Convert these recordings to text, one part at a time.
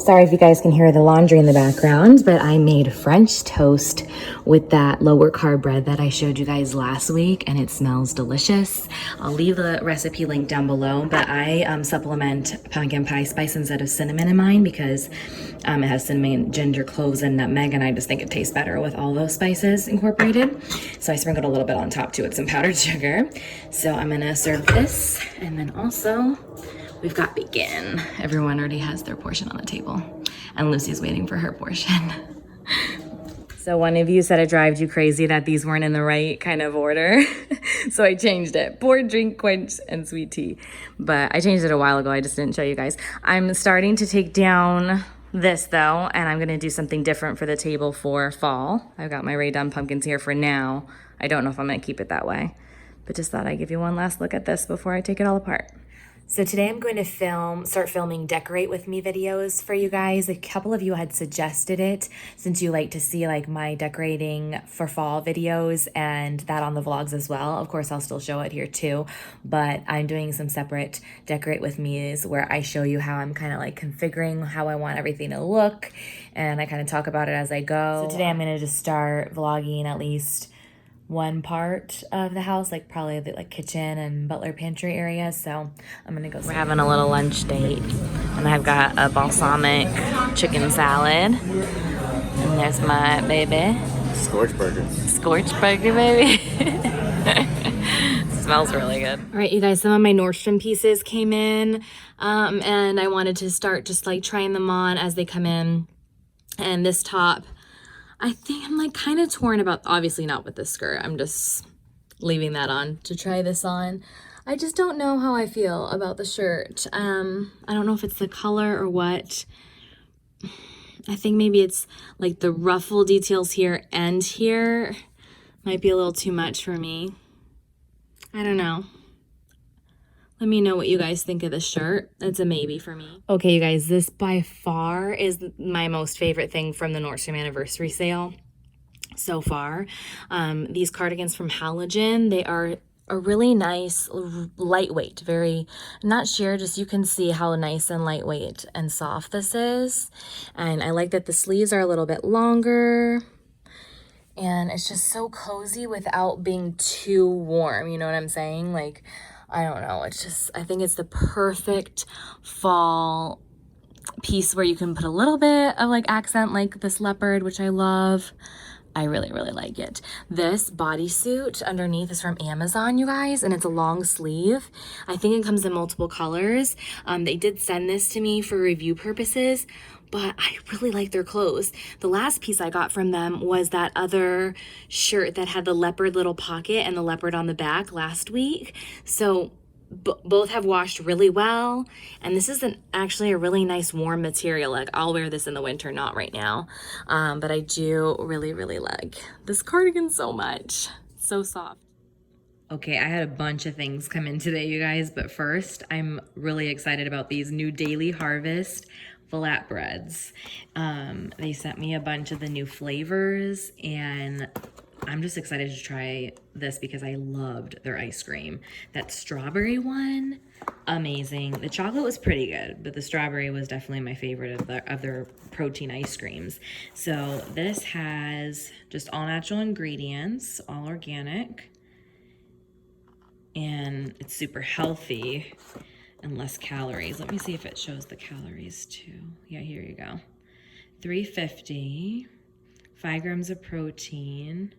Sorry if you guys can hear the laundry in the background, but I made French toast with that lower carb bread that I showed you guys last week, and it smells delicious. I'll leave the recipe link down below, but I supplement pumpkin pie spice instead of cinnamon in mine because it has cinnamon, ginger, cloves, and nutmeg, and I just think it tastes better with all those spices incorporated. So I sprinkled a little bit on top too with some powdered sugar. So I'm gonna serve this, and then also we've got bacon. Everyone already has their portion on the table, and Lucy's waiting for her portion. So one of you said it drives you crazy that these weren't in the right kind of order. So I changed it. Pour, drink, quench, and sweet tea. But I changed it a while ago. I just didn't show you guys. I'm starting to take down this though, and I'm gonna do something different for the table for fall. I've got my Rae Dunn pumpkins here for now. I don't know if I'm gonna keep it that way, but just thought I'd give you one last look at this before I take it all apart. So today I'm going to start filming decorate with me videos for you guys. A couple of you had suggested it since you like to see like my decorating for fall videos and that on the vlogs as well. Of course, I'll still show it here too, but I'm doing some separate decorate with me's where I show you how I'm kind of like configuring how I want everything to look, and I kind of talk about it as I go. So today I'm going to just start vlogging at least one part of the house, like probably the like kitchen and butler pantry area. So I'm gonna go. We're having a little lunch date, and I've got a balsamic chicken salad, and there's my baby. Scorch burger. Scorch burger, baby. Smells really good. All right, you guys, some of my Nordstrom pieces came in, and I wanted to start just like trying them on as they come in. And this top, I think I'm like kind of torn about, obviously not with this skirt. I'm just leaving that on to try this on. I just don't know how I feel about the shirt. I don't know if it's the color or what. I think maybe it's like the ruffle details here and here might be a little too much for me. I don't know. Let me know what you guys think of the shirt. It's a maybe for me. Okay, you guys, this by far is my most favorite thing from the Nordstrom anniversary sale so far. These cardigans from Halogen, they are a really nice, lightweight, very, not sheer, just you can see how nice and lightweight and soft this is. And I like that the sleeves are a little bit longer. And it's just so cozy without being too warm, you know what I'm saying? Like, I don't know, it's just, I think it's the perfect fall piece where you can put a little bit of like accent like this leopard, which I love. I really, really like it. This bodysuit underneath is from Amazon, you guys, and it's a long sleeve. I think it comes in multiple colors. They did send this to me for review purposes, but I really like their clothes. The last piece I got from them was that other shirt that had the leopard little pocket and the leopard on the back last week. So both have washed really well, and this is actually a really nice warm material. Like, I'll wear this in the winter, not right now, but I do really, really like this cardigan so much. So soft. Okay, I had a bunch of things come in today, you guys, but first, I'm really excited about these new Daily Harvest flatbreads. They sent me a bunch of the new flavors, and I'm just excited to try this because I loved their ice cream. That strawberry one, amazing. The chocolate was pretty good, but the strawberry was definitely my favorite of their protein ice creams. So this has just all natural ingredients, all organic, and it's super healthy and less calories. Let me see if it shows the calories too. Yeah, here you go. 350, 5 grams of protein.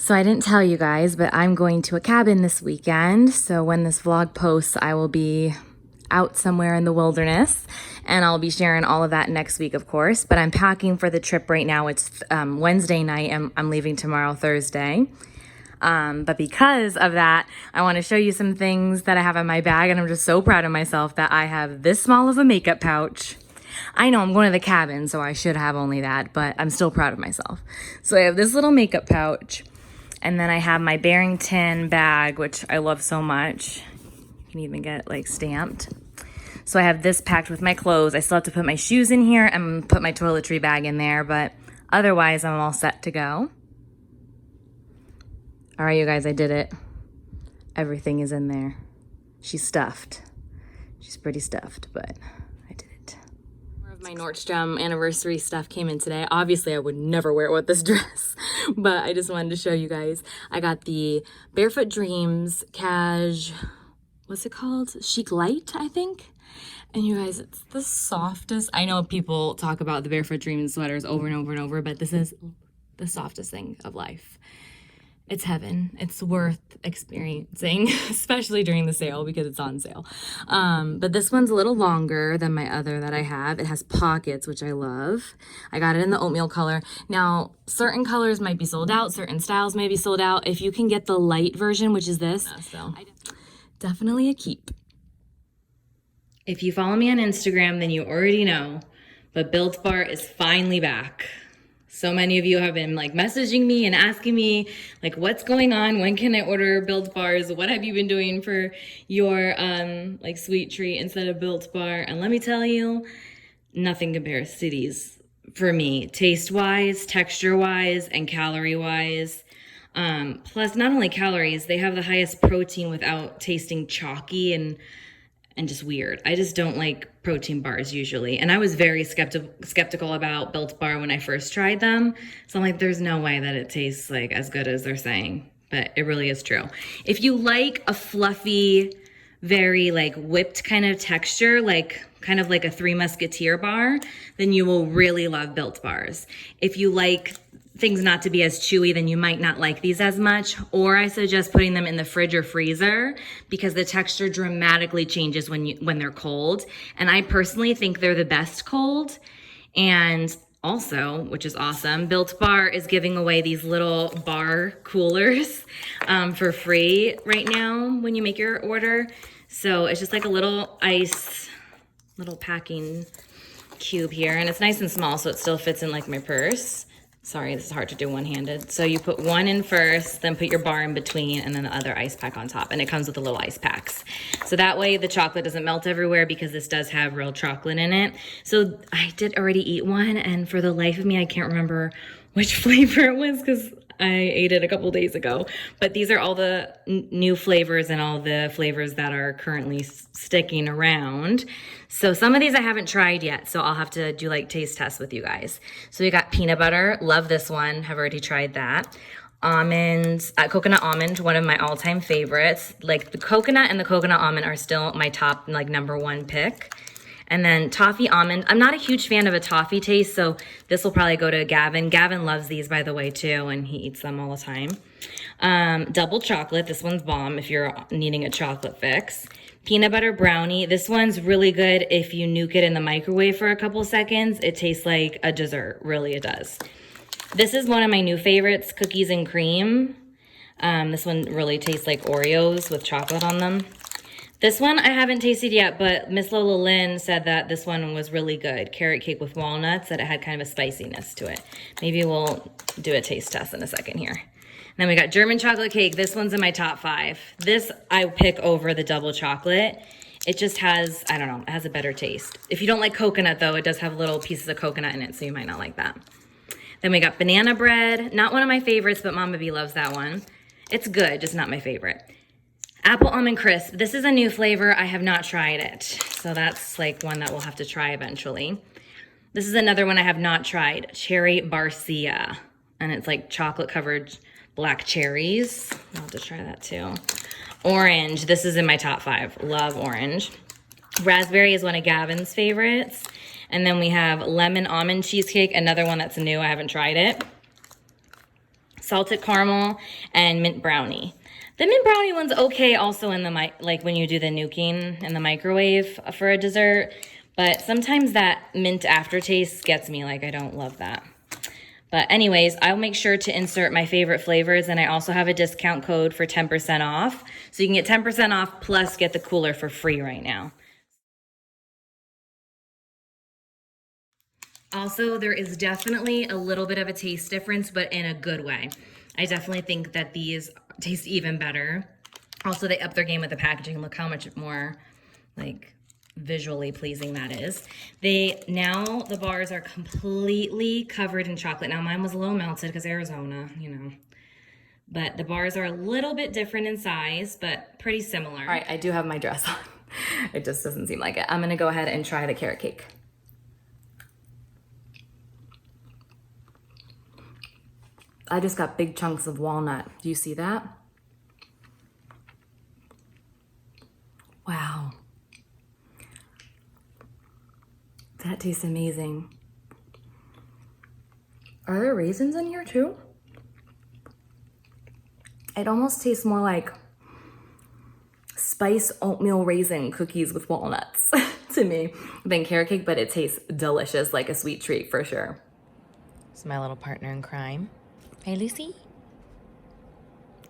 So I didn't tell you guys, but I'm going to a cabin this weekend. So when this vlog posts, I will be out somewhere in the wilderness, and I'll be sharing all of that next week, of course. But I'm packing for the trip right now. It's Wednesday night, and I'm leaving tomorrow, Thursday. But because of that, I want to show you some things that I have in my bag, and I'm just so proud of myself that I have this small of a makeup pouch. I know I'm going to the cabin, so I should have only that, but I'm still proud of myself. So I have this little makeup pouch, and then I have my Barrington bag, which I love so much. You can even get it like stamped. So I have this packed with my clothes. I still have to put my shoes in here and put my toiletry bag in there, but otherwise I'm all set to go. All right, you guys, I did it. Everything is in there. She's stuffed. She's pretty stuffed, but I did it. My Nordstrom anniversary stuff came in today. Obviously, I would never wear it with this dress, but I just wanted to show you guys. I got the Barefoot Dreams what's it called? Chic Light, I think. And you guys, it's the softest. I know people talk about the Barefoot Dreams sweaters over and over and over, but this is the softest thing of life. It's heaven. It's worth experiencing, especially during the sale because it's on sale. But this one's a little longer than my other that I have. It has pockets, which I love. I got it in the oatmeal color. Now, certain colors might be sold out. Certain styles may be sold out. If you can get the light version, which is this, so definitely a keep. If you follow me on Instagram, then you already know, but Built Bar is finally back. So many of you have been like messaging me and asking me like, what's going on? When can I order Built Bars? What have you been doing for your like sweet treat instead of Built Bar? And let me tell you, nothing compares to these for me, taste-wise, texture-wise, and calorie-wise. Plus, not only calories, they have the highest protein without tasting chalky and just weird. I just don't like protein bars usually. And I was very skeptical about Built Bar when I first tried them. So I'm like, there's no way that it tastes like as good as they're saying, but it really is true. If you like a fluffy, very like whipped kind of texture, like kind of like a Three Musketeer bar, then you will really love Built Bars. If you like things not to be as chewy, then you might not like these as much, or I suggest putting them in the fridge or freezer because the texture dramatically changes when they're cold. And I personally think they're the best cold. And also, which is awesome, Built Bar is giving away these little bar coolers for free right now when you make your order. So it's just like a little little packing cube here, and it's nice and small, so it still fits in like my purse. Sorry, this is hard to do one-handed. So you put one in first, then put your bar in between, and then the other ice pack on top. And it comes with the little ice packs. So that way the chocolate doesn't melt everywhere because this does have real chocolate in it. So I did already eat one, and for the life of me, I can't remember which flavor it was because I ate it a couple days ago. But these are all the new flavors and all the flavors that are currently sticking around. So some of these I haven't tried yet, so I'll have to do like taste tests with you guys. So we got peanut butter. Love this one. Have already tried that. Almonds, coconut almond, one of my all-time favorites. Like the coconut and the coconut almond are still my top like #1 pick. And then toffee almond. I'm not a huge fan of a toffee taste, so this will probably go to Gavin. Gavin loves these, by the way, too, and he eats them all the time. Double chocolate. This one's bomb if you're needing a chocolate fix. Peanut butter brownie. This one's really good if you nuke it in the microwave for a couple seconds. It tastes like a dessert. Really, it does. This is one of my new favorites, cookies and cream. This one really tastes like Oreos with chocolate on them. This one I haven't tasted yet, but Miss Lola Lynn said that this one was really good. Carrot cake with walnuts, that it had kind of a spiciness to it. Maybe we'll do a taste test in a second here. And then we got German chocolate cake. This one's in my top 5. This I pick over the double chocolate. It just has, I don't know, it has a better taste. If you don't like coconut though, it does have little pieces of coconut in it, so you might not like that. Then we got banana bread. Not one of my favorites, but Mama B loves that one. It's good, just not my favorite. Apple almond crisp. This is a new flavor. I have not tried it. So that's like one that we'll have to try eventually. This is another one I have not tried. Cherry barcia. And it's like chocolate covered black cherries. I'll have to try that too. Orange. This is in my top 5. Love orange. Raspberry is one of Gavin's favorites. And then we have lemon almond cheesecake. Another one that's new. I haven't tried it. Salted caramel and mint brownie. The mint brownie one's okay also in the like when you do the nuking in the microwave for a dessert, but sometimes that mint aftertaste gets me, like I don't love that. But anyways, I'll make sure to insert my favorite flavors, and I also have a discount code for 10% off. So you can get 10% off plus get the cooler for free right now. Also, there is definitely a little bit of a taste difference, but in a good way. I definitely think that these taste even better. Also, they up their game with the packaging. Look how much more like visually pleasing that is. Now the bars are completely covered in chocolate. Now mine was a little melted because Arizona, you know. But the bars are a little bit different in size, but pretty similar. All right, I do have my dress on. It just doesn't seem like it. I'm gonna go ahead and try the carrot cake. I just got big chunks of walnut. Do you see that? Wow. That tastes amazing. Are there raisins in here too? It almost tastes more like spice oatmeal raisin cookies with walnuts to me than carrot cake, but it tastes delicious, like a sweet treat for sure. It's my little partner in crime. Hey, Lucy.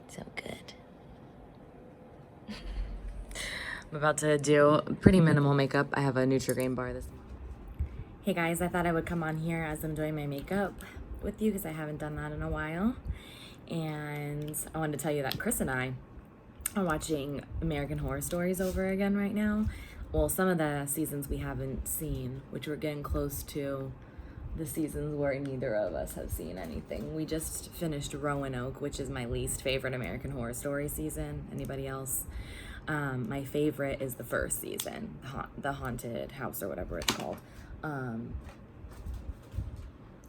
So good. I'm about to do pretty minimal makeup. I have a Nutri-Grain bar this morning. Hey guys, I thought I would come on here as I'm doing my makeup with you because I haven't done that in a while. And I wanted to tell you that Chris and I are watching American Horror Stories over again right now. Well, some of the seasons we haven't seen, which we're getting close to the seasons where neither of us have seen anything. We just finished Roanoke, which is my least favorite American Horror Story season. Anybody else? My favorite is the first season, the haunted house or whatever it's called. And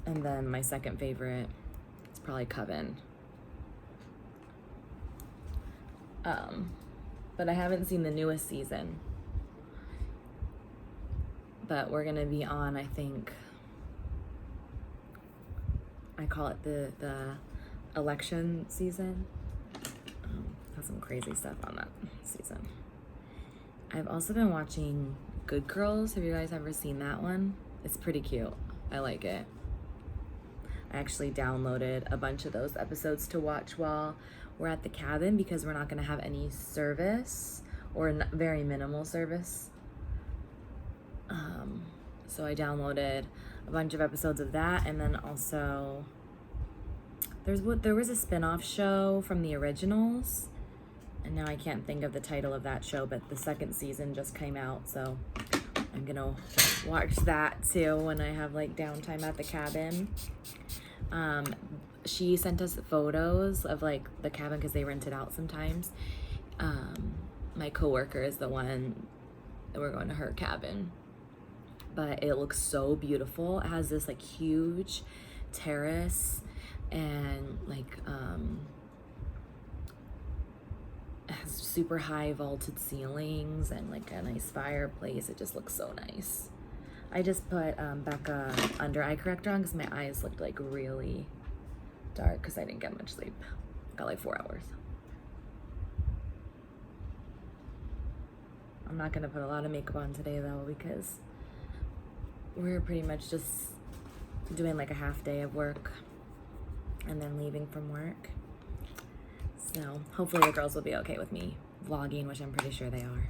then my second favorite is probably Coven. But I haven't seen the newest season. But we're gonna be on, I think, I call it the election season. Has some crazy stuff on that season. I've also been watching Good Girls. Have you guys ever seen that one? It's pretty cute. I like it. I actually downloaded a bunch of those episodes to watch while we're at the cabin because we're not going to have any service or very minimal service. So I downloaded a bunch of episodes of that, and then also there was a spin-off show from the originals, and now I can't think of the title of that show, but the second season just came out, so I'm gonna watch that too when I have like downtime at the cabin. She sent us photos of like the cabin because they rent it out sometimes. My coworker is the one that we're going to her cabin, but it looks so beautiful. It has this like huge terrace and like it has super high vaulted ceilings and like a nice fireplace. It just looks so nice. I just put Becca under eye corrector on because my eyes looked like really dark because I didn't get much sleep. Got like 4 hours. I'm not gonna put a lot of makeup on today though because we're pretty much just doing like a half day of work and then leaving from work. So hopefully the girls will be okay with me vlogging, which I'm pretty sure they are.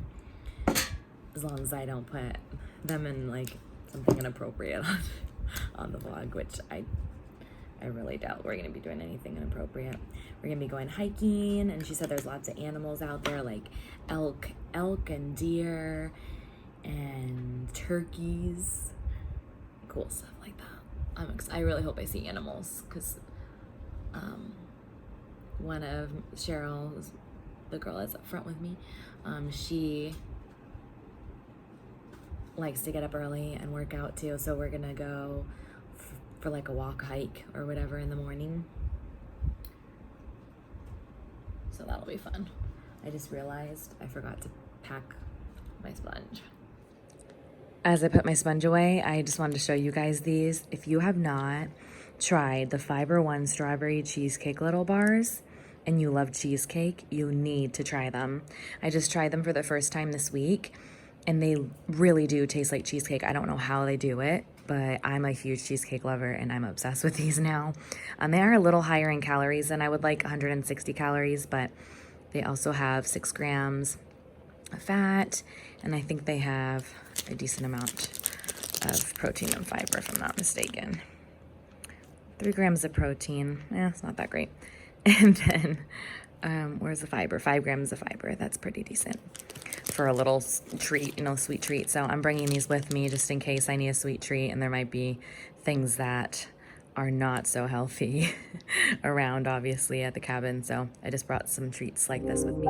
As long as I don't put them in like something inappropriate on the vlog, which I really doubt we're gonna be doing anything inappropriate. We're gonna be going hiking, and she said there's lots of animals out there like elk and deer and turkeys, cool stuff like that. I really hope I see animals because one of Cheryl, who's the girl that's up front with me, she likes to get up early and work out too, so we're gonna go for like a walk, hike, or whatever in the morning. So that'll be fun. I just realized I forgot to pack my sponge. As I put my sponge away, I just wanted to show you guys these. If you have not tried the Fiber One strawberry cheesecake little bars and you love cheesecake, you need to try them. I just tried them for the first time this week, and they really do taste like cheesecake. I don't know how they do it, but I'm a huge cheesecake lover and I'm obsessed with these now. They are a little higher in calories than I would like, 160 calories, but they also have 6 grams of fat, and I think they have a decent amount of protein and fiber, if I'm not mistaken. 3 grams of protein, it's not that great. And then, where's the fiber? 5 grams of fiber, that's pretty decent for a little treat, sweet treat. So I'm bringing these with me just in case I need a sweet treat, and there might be things that are not so healthy around, obviously, at the cabin. So I just brought some treats like this with me.